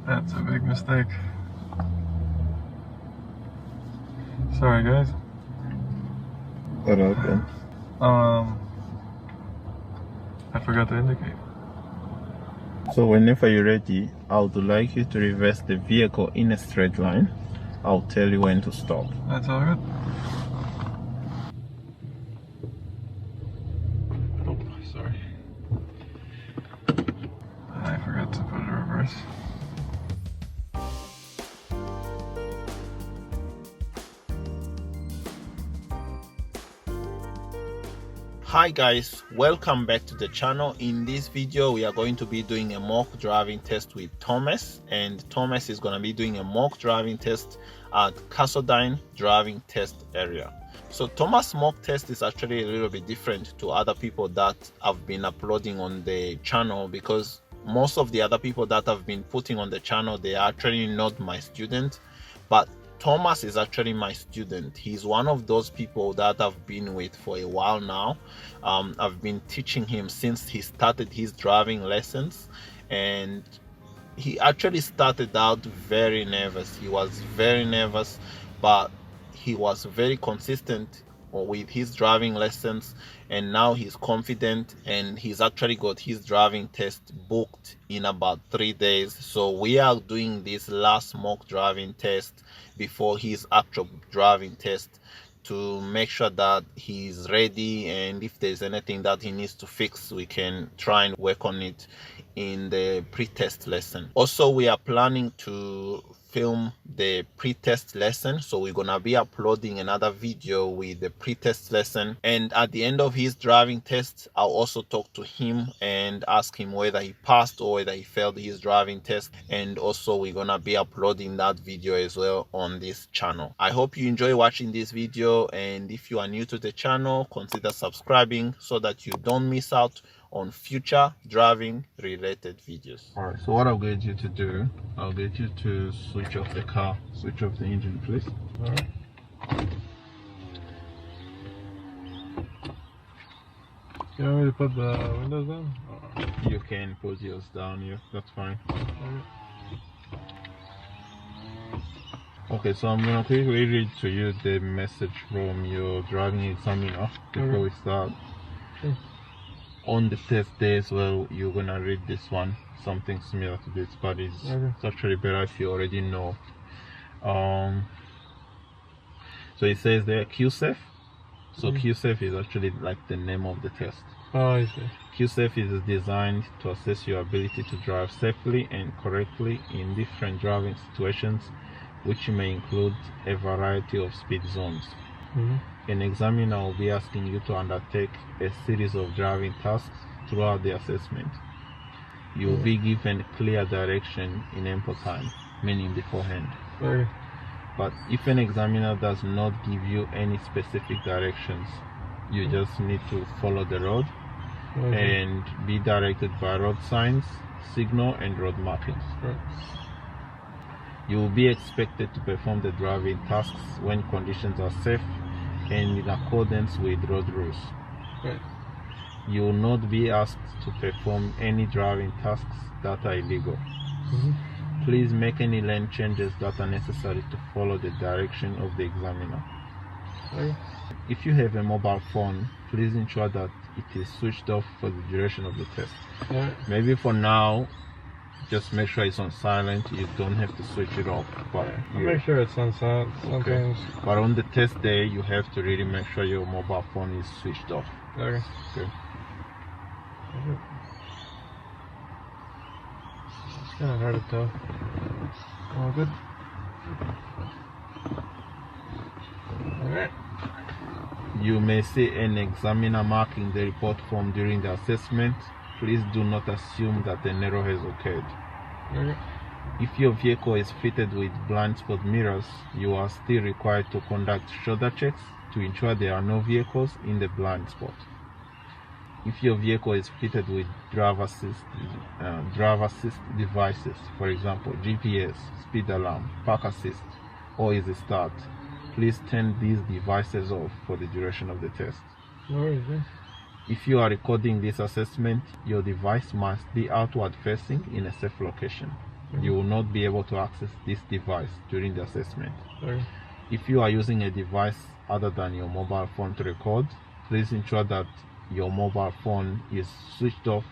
That's a big mistake. Sorry, guys. What happened? I forgot to indicate. So whenever you're ready, I would like you to reverse the vehicle in a straight line. I'll tell you when to stop. That's all good. Oh, sorry. I forgot to put it in reverse. Hi guys, welcome back to the channel. In this video we are going to be doing a mock driving test with Thomas, and Thomas is going to be doing a mock driving test at Carseldine driving test area. So Thomas mock test is actually a little bit different to other people that have been uploading on the channel, because most of the other people that have been putting on the channel, they are actually not my student, but Thomas is actually my student. He's one of those people that I've been with for a while now. I've been teaching him since he started his driving lessons, and he actually started out very nervous. He was very nervous, but he was very consistent with his driving lessons, and now he's confident, and he's actually got his driving test booked in about 3 days. So we are doing this last mock driving test before his actual driving test to make sure that he's ready, and if there's anything that he needs to fix, we can try and work on it in the pre-test lesson. Also, we are planning to film the pre-test lesson, so we're gonna be uploading another video with the pre-test lesson, and at the end of his driving test I'll also talk to him and ask him whether he passed or whether he failed his driving test, and also we're gonna be uploading that video as well on this channel. I hope you enjoy watching this video, and if you are new to the channel, consider subscribing so that you don't miss out on future driving related videos. Alright, so what I'll get you to do, I'll get you to switch off the car, switch off the engine, please. Alright. You want me to put the windows down? You can put yours down here, that's fine. Okay, so I'm gonna quickly read to you the message from your driving examiner before we start. On the test day as well, you're gonna read this one, something similar to this, but it's actually better if you already know. So it says there QSAFE. So QSAFE is actually like the name of the test. Oh, I see. QSAFE is designed to assess your ability to drive safely and correctly in different driving situations, which may include a variety of speed zones. An examiner will be asking you to undertake a series of driving tasks throughout the assessment. You will be given clear direction in ample time, meaning beforehand. But if an examiner does not give you any specific directions, you just need to follow the road and be directed by road signs, signal and road markings. You will be expected to perform the driving tasks when conditions are safe and in accordance with road rules. You will not be asked to perform any driving tasks that are illegal. Please make any lane changes that are necessary to follow the direction of the examiner. If you have a mobile phone, please ensure that it is switched off for the duration of the test. Maybe for now, just make sure it's on silent. You don't have to switch it off, but I'll make sure it's on silent sometimes. But on the test day, you have to really make sure your mobile phone is switched off. Okay. It's kind of hard to tell. All good. Alright. You may see an examiner marking the report form during the assessment. Please do not assume that an error has occurred. If your vehicle is fitted with blind spot mirrors, you are still required to conduct shoulder checks to ensure there are no vehicles in the blind spot. If your vehicle is fitted with driver assist devices, for example GPS, speed alarm, park assist, or easy start, please turn these devices off for the duration of the test. If you are recording this assessment, your device must be outward facing in a safe location. you will not be able to access this device during the assessment. Okay. If you are using a device other than your mobile phone to record, please ensure that your mobile phone is switched off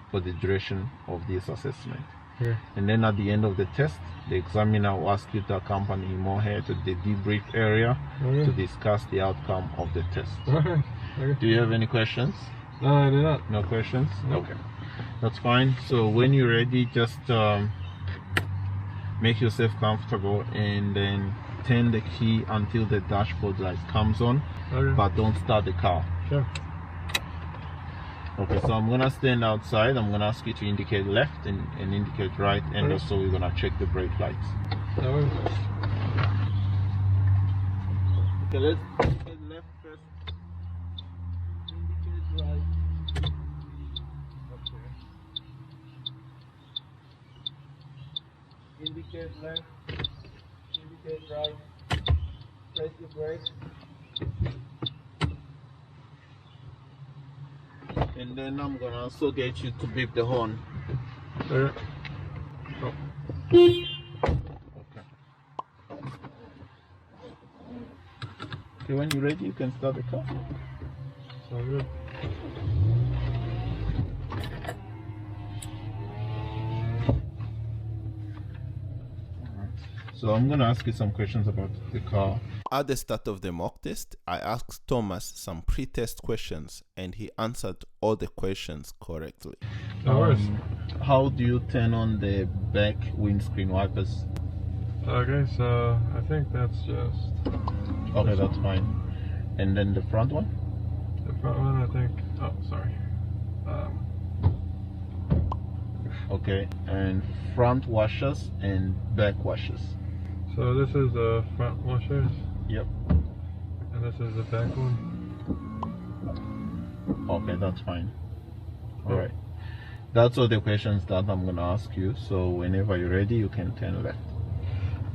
for the duration of this assessment. Okay. And then at the end of the test, the examiner will ask you to accompany him or her to the debrief area to discuss the outcome of the test. Okay. Do you have any questions? No, I do not. No questions? No. Okay, that's fine. So when you're ready, just make yourself comfortable and then turn the key until the dashboard light comes on, but don't start the car. Sure. Okay, so I'm gonna stand outside. I'm gonna ask you to indicate left and indicate right, and also we're gonna check the brake lights. Okay, let's indicate left first. Indicate right. Okay. Indicate left. Indicate right. Press the brake. And then I'm gonna also get you to beep the horn. Okay. Oh. Okay. Okay, when you're ready, you can start the car. Sounds good. So I'm gonna ask you some questions about the car. At the start of the mock test, I asked Thomas some pre-test questions and he answered all the questions correctly. No worries. How do you turn on the back windscreen wipers? Okay, so I think that's just... Okay, that's fine. And then the front one? The front one, I think... Oh, sorry. Okay, and front washers and back washers. So this is the front washers, Yep. and this is the back one. Okay, that's fine. Alright. That's all the questions that I'm gonna ask you. So whenever you're ready, you can turn left.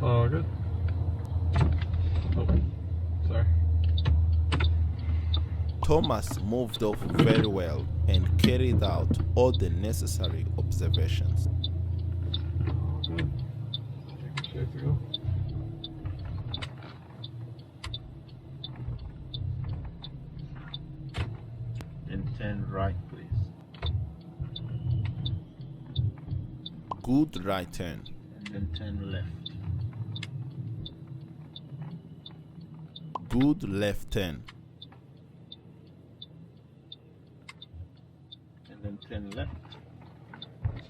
Oh, good. Oh, sorry. Thomas moved off very well and carried out all the necessary observations. Oh, good. Take a shape to go. And turn right, please. Good right turn. And then turn left. Good left turn. And then turn left.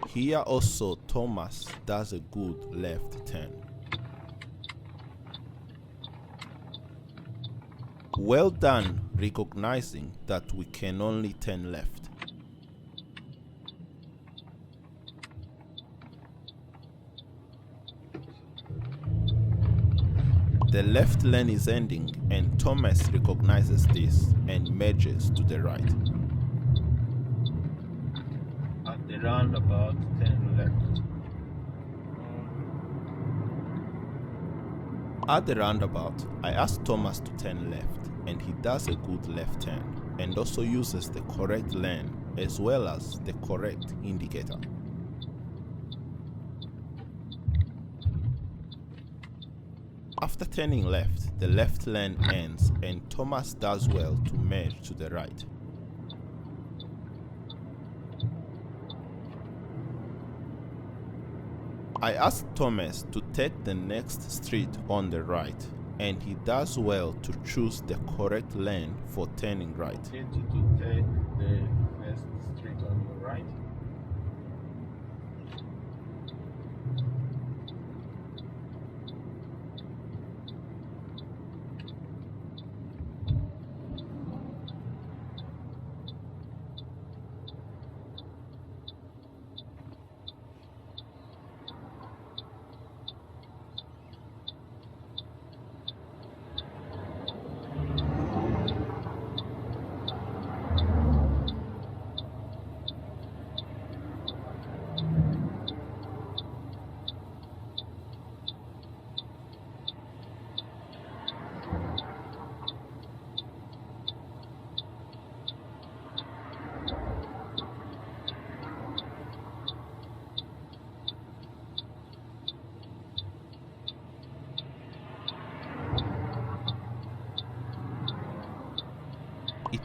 Here also Thomas does a good left turn. Well done recognizing that we can only turn left. The left lane is ending and Thomas recognizes this and merges to the right. At the roundabout, turn left. At the roundabout, I asked Thomas to turn left and he does a good left turn and also uses the correct lane as well as the correct indicator. After turning left, the left lane ends and Thomas does well to merge to the right. I asked Thomas to take the next street on the right and he does well to choose the correct lane for turning right. Get you to take the first street on your right.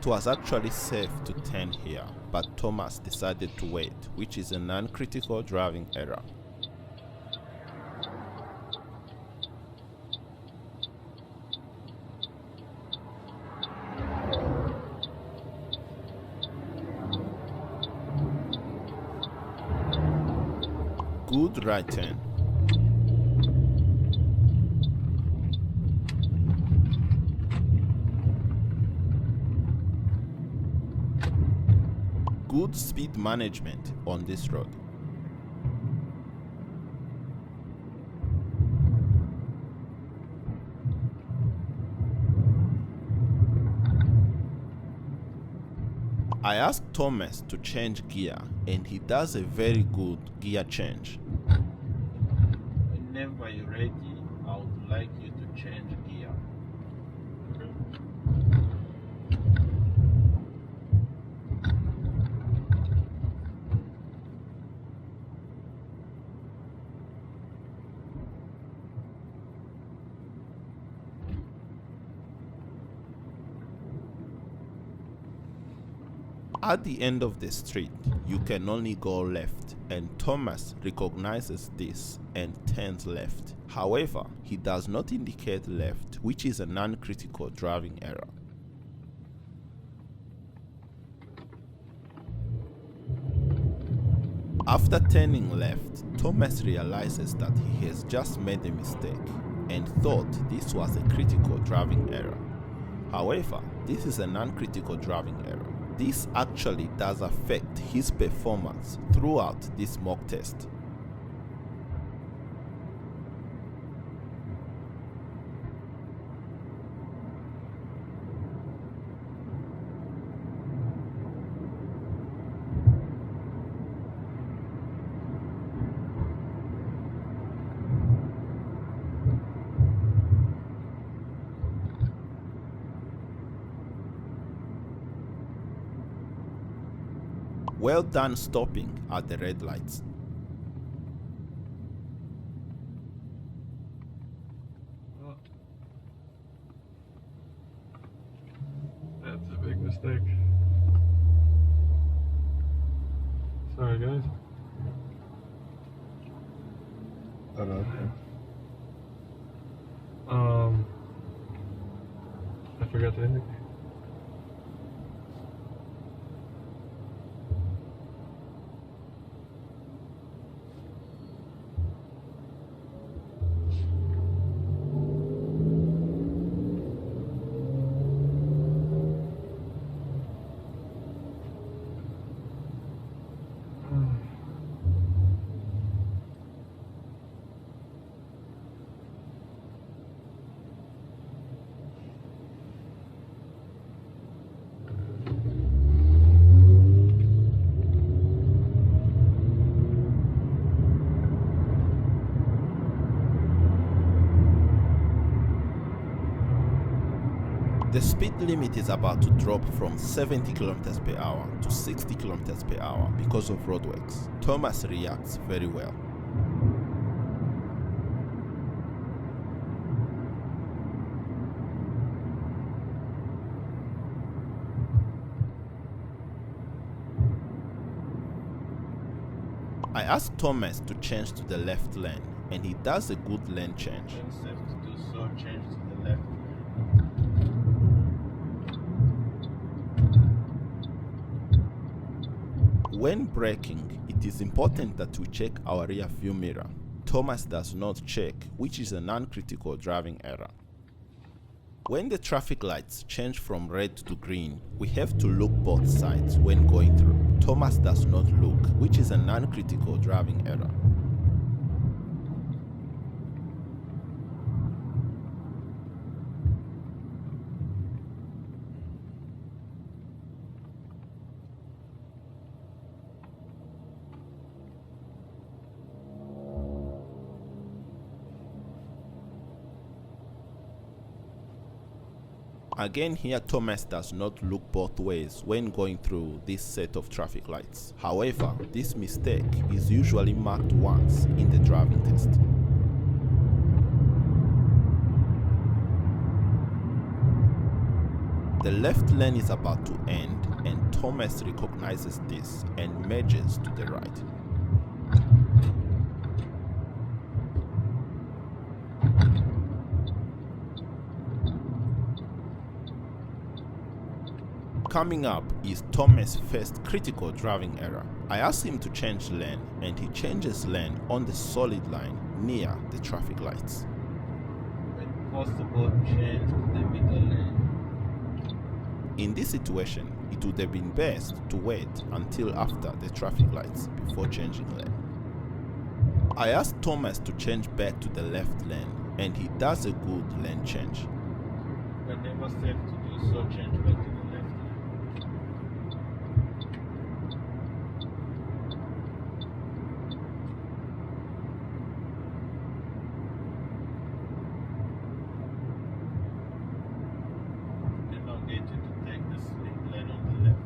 It was actually safe to turn here, but Thomas decided to wait, which is a non-critical driving error. Good right turn. Good speed management on this road. I asked Thomas to change gear and he does a very good gear change. Whenever you're ready, I would like you to change gear. At the end of the street, you can only go left, and Thomas recognizes this and turns left. However, he does not indicate left, which is a non-critical driving error. After turning left, Thomas realizes that he has just made a mistake and thought this was a critical driving error. However, this is a non-critical driving error. This actually does affect his performance throughout this mock test. Well done stopping at the red lights. Oh. That's a big mistake. Sorry, guys. I forgot to indicate. The speed limit is about to drop from 70 km per hour to 60 km per hour because of roadworks. Thomas reacts very well. I asked Thomas to change to the left lane and he does a good lane change. Safe to do so, change to the left. When braking, it is important that we check our rear view mirror. Thomas does not check, which is a non-critical driving error. When the traffic lights change from red to green, we have to look both sides when going through. Thomas does not look, which is a non-critical driving error. Again here, Thomas does not look both ways when going through this set of traffic lights. However, this mistake is usually marked once in the driving test. The left lane is about to end and Thomas recognizes this and merges to the right. Coming up is Thomas' first critical driving error. I asked him to change lane and he changes lane on the solid line near the traffic lights. When possible, change to the middle lane. In this situation, it would have been best to wait until after the traffic lights before changing lane. I asked Thomas to change back to the left lane and he does a good lane change. Whenever safe to do so, change back to the left lane. And now get you to take the slip lane on the left.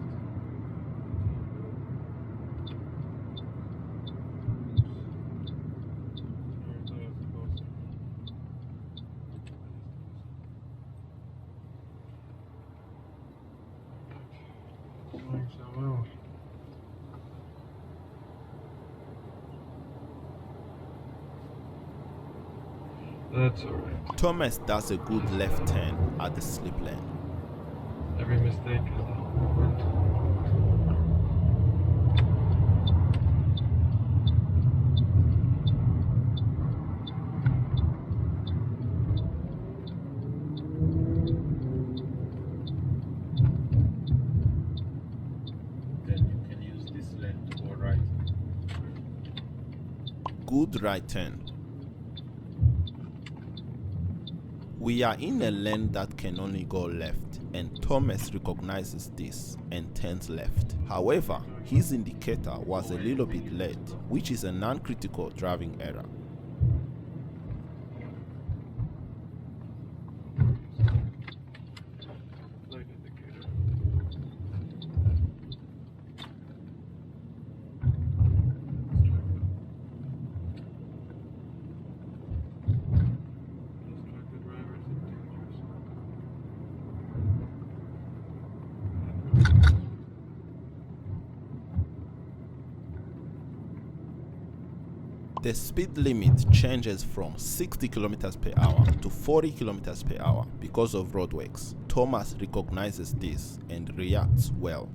That's alright. Thomas does a good left turn at the slip lane. Every mistake is a moment. Then you can use this lane to go right. Good right turn. We are in a lane that can only go left and Thomas recognizes this and turns left. However, his indicator was a little bit late, which is a non-critical driving error. Light indicator. Distracted drivers and dangers. The speed limit changes from 60 km per hour to 40 km per hour because of roadworks. Thomas recognizes this and reacts well.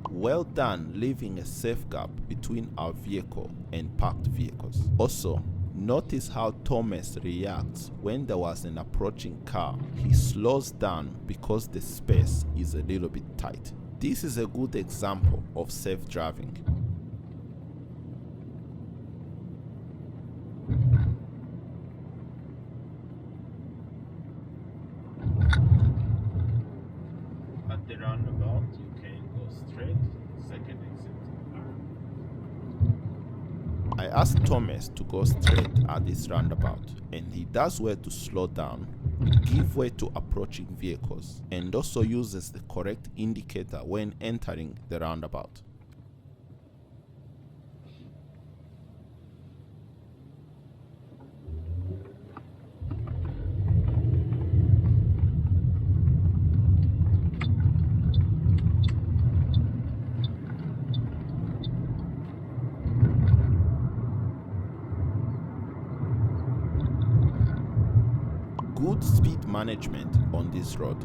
Well done leaving a safe gap between our vehicle and parked vehicles. Also, notice how Thomas reacts when there was an approaching car. He slows down because the space is a little bit tight. This is a good example of safe driving. At the roundabout, you can go straight, second exit. I asked Thomas to go straight at this roundabout and he does well to slow down, give way to approaching vehicles and also uses the correct indicator when entering the roundabout. Good speed management on this road.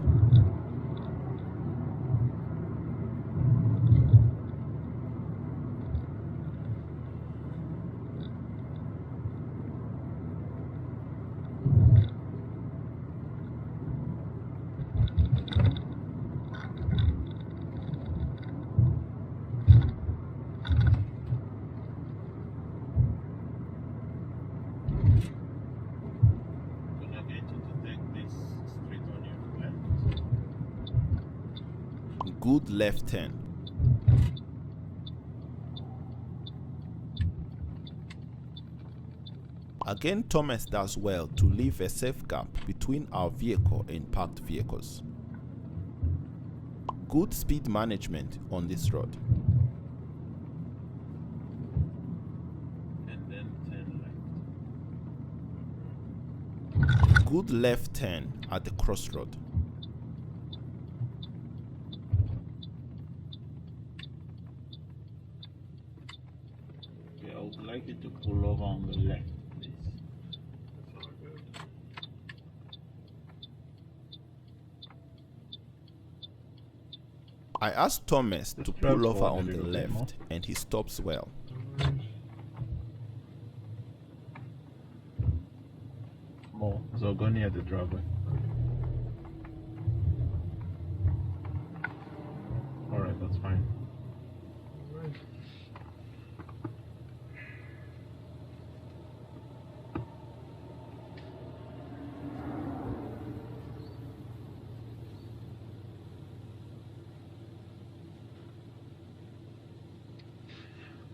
Gonna get you to take this straight on your left. Good left turn. Again, Thomas does well to leave a safe gap between our vehicle and parked vehicles. Good speed management on this road. And then turn left. Good left turn at the crossroad. Okay, I would like you to pull over on the left, please. I asked Thomas to drive pull over forward a on the little bit more. left, and he stops well. More, so go near the driveway. Alright, that's fine.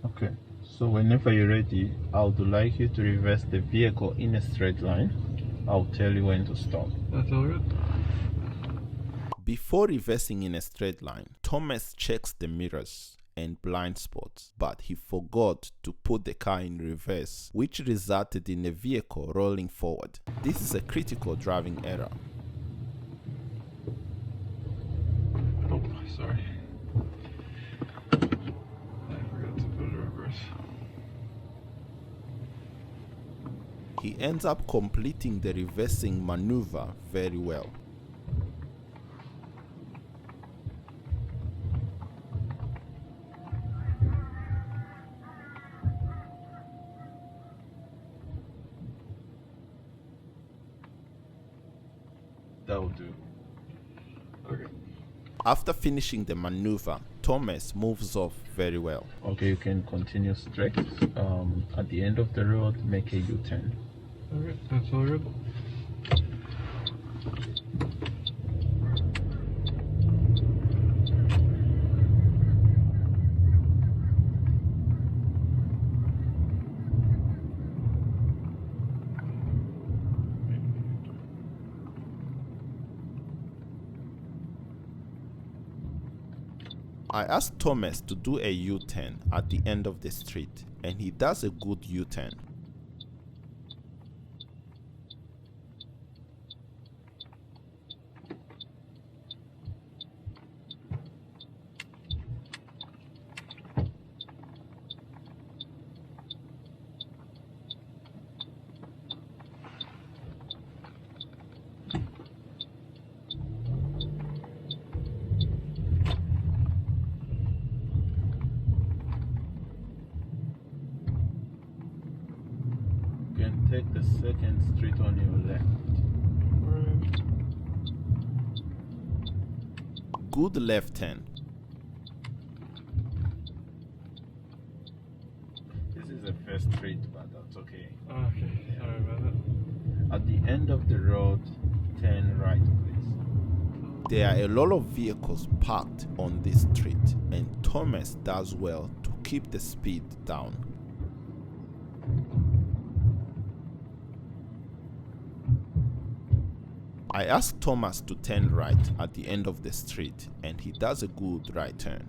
Okay, so whenever you're ready, I would like you to reverse the vehicle in a straight line. I'll tell you when to stop. That's all good. Before reversing in a straight line, Thomas checks the mirrors and blind spots, but he forgot to put the car in reverse, which resulted in the vehicle rolling forward. This is a critical driving error. Oh, sorry. I forgot to put it reverse. He ends up completing the reversing maneuver very well. That will do. Okay. After finishing the maneuver, Thomas moves off very well. Okay, you can continue straight. At the end of the road, make a U-turn. Okay, that's all good. I asked Thomas to do a U-turn at the end of the street, and he does a good U-turn. You can take the second street on your left. Good left turn. This is the first street, but that's okay. Okay, sorry about that. At the end of the road, turn right, please. There are a lot of vehicles parked on this street, and Thomas does well to keep the speed down. I asked Thomas to turn right at the end of the street, and he does a good right turn.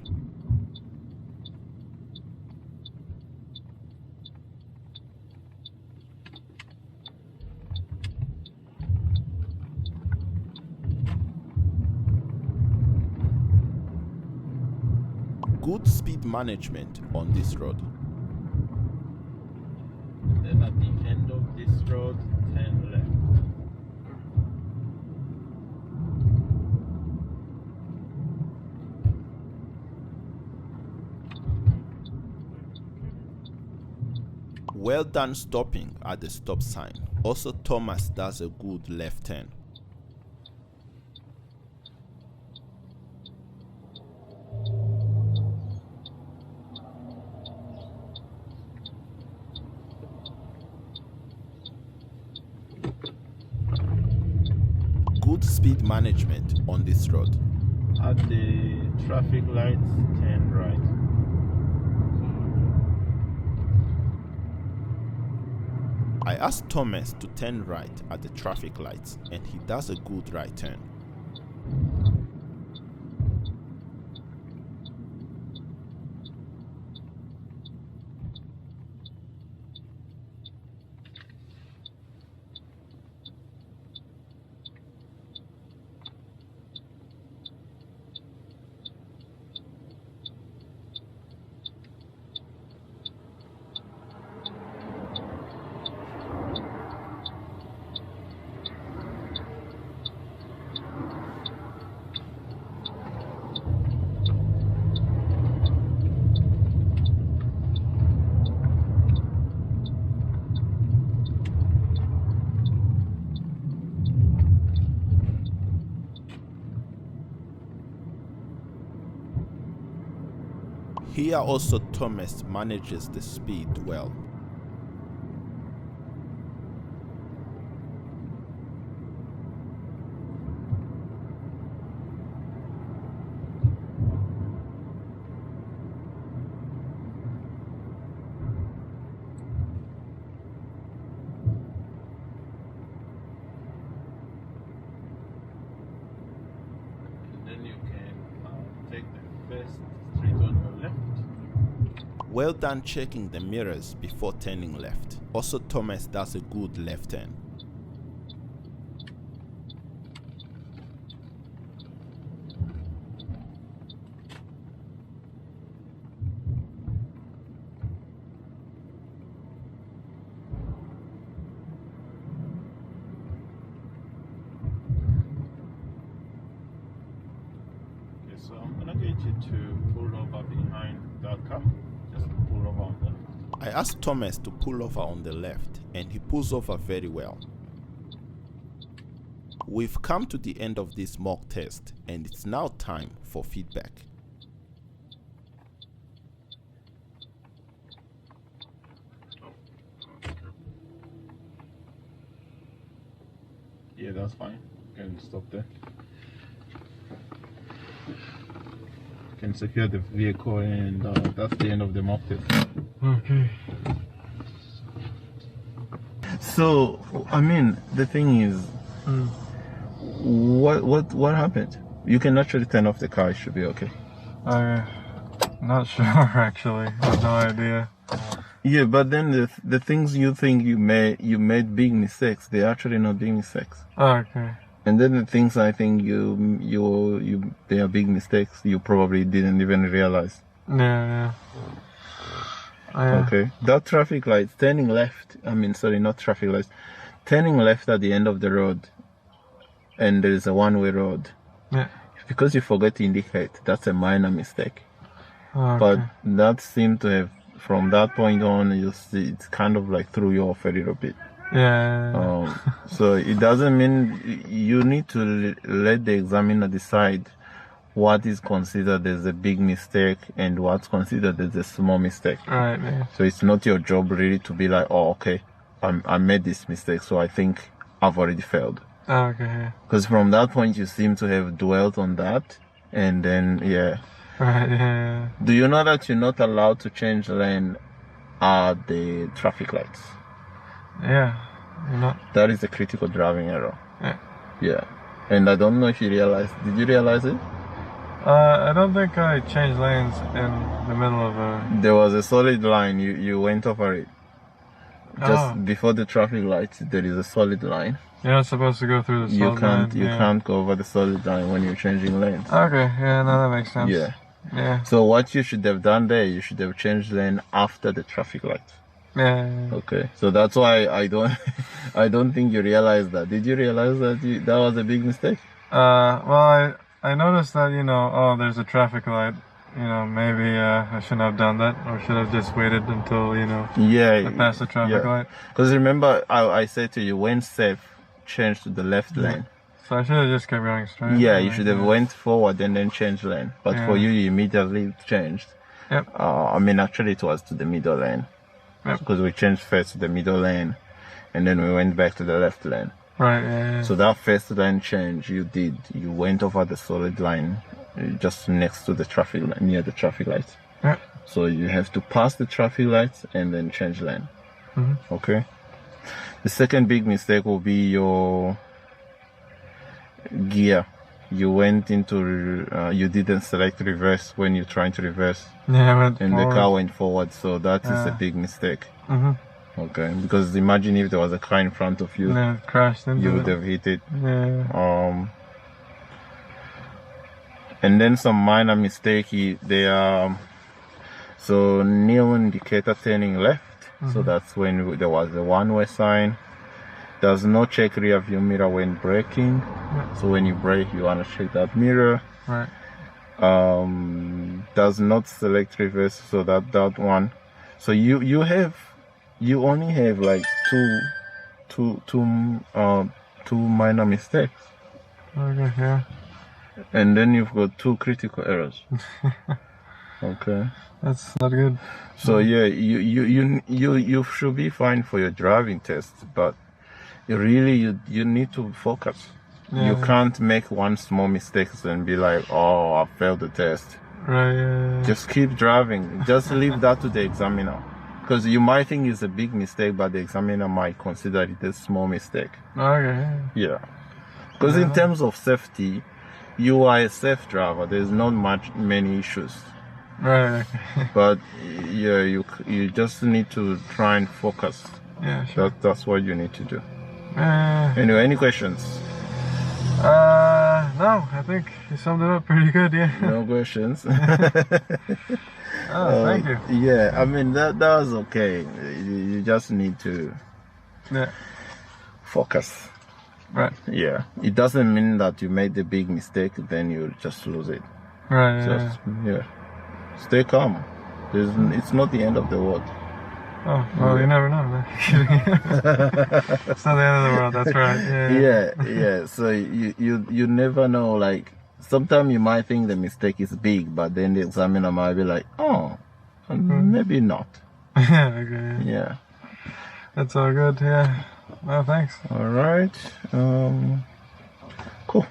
Good speed management on this road. Then at the end of this road, turn left. Well done stopping at the stop sign. Also, Thomas does a good left turn. Good speed management on this road. At the traffic lights, turn right. I asked Thomas to turn right at the traffic lights, and he does a good right turn. Here also Thomas manages the speed well. Then you can take the first street on your left. Well done checking the mirrors before turning left. Also Thomas does a good left turn. Okay, so I'm gonna get you to pull over behind that car. Just pull over on the I asked Thomas to pull over on the left and he pulls over very well. We've come to the end of this mock test and it's now time for feedback. Yeah, that's fine. You can stop there. You can secure the vehicle, and that's the end of the mock test. Okay. So, I mean, the thing is, what happened? You can actually turn off the car. It should be okay. Not sure actually. I have no idea. Yeah, but then the things you think you made big mistakes. They're actually not big mistakes. Okay. And then the things I think they are big mistakes. You probably didn't even realize. Yeah. Okay. That traffic lights turning left. I mean, sorry, not traffic lights. Turning left at the end of the road, and there is a one-way road. Yeah. Because you forget to indicate, that's a minor mistake. Okay. But that seemed to have, from that point on, you see, it's kind of like threw you off a little bit. Yeah. So it doesn't mean you need to let the examiner decide what is considered as a big mistake and what's considered as a small mistake. Right. Yeah. So it's not your job really to be like, oh, okay, I made this mistake, so I think I've already failed. Okay. Yeah. Because from that point, you seem to have dwelt on that, and then, yeah. Right. Yeah. Do you know that you're not allowed to change lane at the traffic lights? Yeah. You're not. That is a critical driving error. Yeah. Yeah. And I don't know if you realized. Did you realize it? I don't think I changed lanes in the middle of a. There was a solid line. You went over it. Just before the traffic lights, there is a solid line. You're not supposed to go through the solid line. You can't go over the solid line when you're changing lanes. Okay. Yeah. No, that makes sense. Yeah. Yeah. So what you should have done there, you should have changed lane after the traffic lights. Yeah. Okay, so that's why I don't think you realized that. Did you realize that that was a big mistake? Well, I noticed that, there's a traffic light. Maybe I shouldn't have done that, or should have just waited until, I passed the traffic light. Because remember, I said to you, when safe, change to the left lane. So I should have just kept going straight. Yeah, you should have went forward and then changed lane. But for you immediately changed. Yep. Actually it was to the middle lane. Yep. Because we changed first to the middle lane, and then we went back to the left lane. Right, yeah. So that first lane change you went over the solid line, just next to the traffic light, near the traffic lights. Yep. So you have to pass the traffic lights and then change lane. Mm-hmm. Okay. The second big mistake will be your gear. You went into, you didn't select reverse when you're trying to reverse. Yeah, I went and forward. the car went forward, so that is a big mistake. Mm-hmm. Okay, because imagine if there was a car in front of you, and then it crashed into you would have hit it. Yeah. And then some minor mistake, so nil indicator turning left, so that's when there was a one-way sign. Does not check rear view mirror when braking. So when you brake, you want to check that mirror. Right. Does not select reverse, so that one. So you only have like two minor mistakes. Okay, yeah. And then you've got two critical errors. Okay. That's not good. So yeah, you should be fine for your driving test, but you need to focus. Yeah, You can't make one small mistake and be like, oh, I failed the test. Right. Just keep driving. Just leave that to the examiner. Because you might think it's a big mistake, but the examiner might consider it a small mistake. Okay. Yeah. Because in terms of safety, you are a safe driver. There's not many issues. Right. But yeah, you just need to try and focus. Yeah, sure. That's what you need to do. Uh, Anyway, any questions? No, I think you summed it up pretty good, yeah. No questions. Oh, thank you. Yeah, I mean that was okay. You just need to focus. Right. Yeah, it doesn't mean that you made a big mistake, then you just lose it. Right. Just stay calm. It's not the end of the world. Oh, well, you never know. No, it's not the end of the world. That's right. Yeah. So you never know. Like sometimes you might think the mistake is big, but then the examiner might be like, oh, maybe not. Okay. Yeah. That's all good. Yeah. Well, thanks. All right. Cool.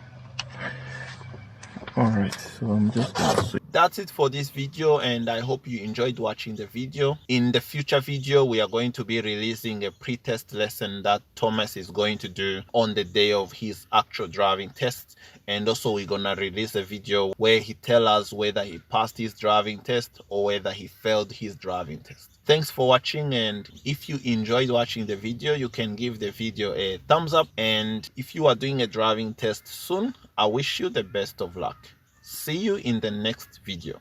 All right. So I'm just gonna switch. That's it for this video, and I hope you enjoyed watching the video. In the future video, we are going to be releasing a pre-test lesson that Thomas is going to do on the day of his actual driving test. And also we're gonna release a video where he tells us whether he passed his driving test or whether he failed his driving test. Thanks for watching, and if you enjoyed watching the video, you can give the video a thumbs up. And if you are doing a driving test soon, I wish you the best of luck. See you in the next video.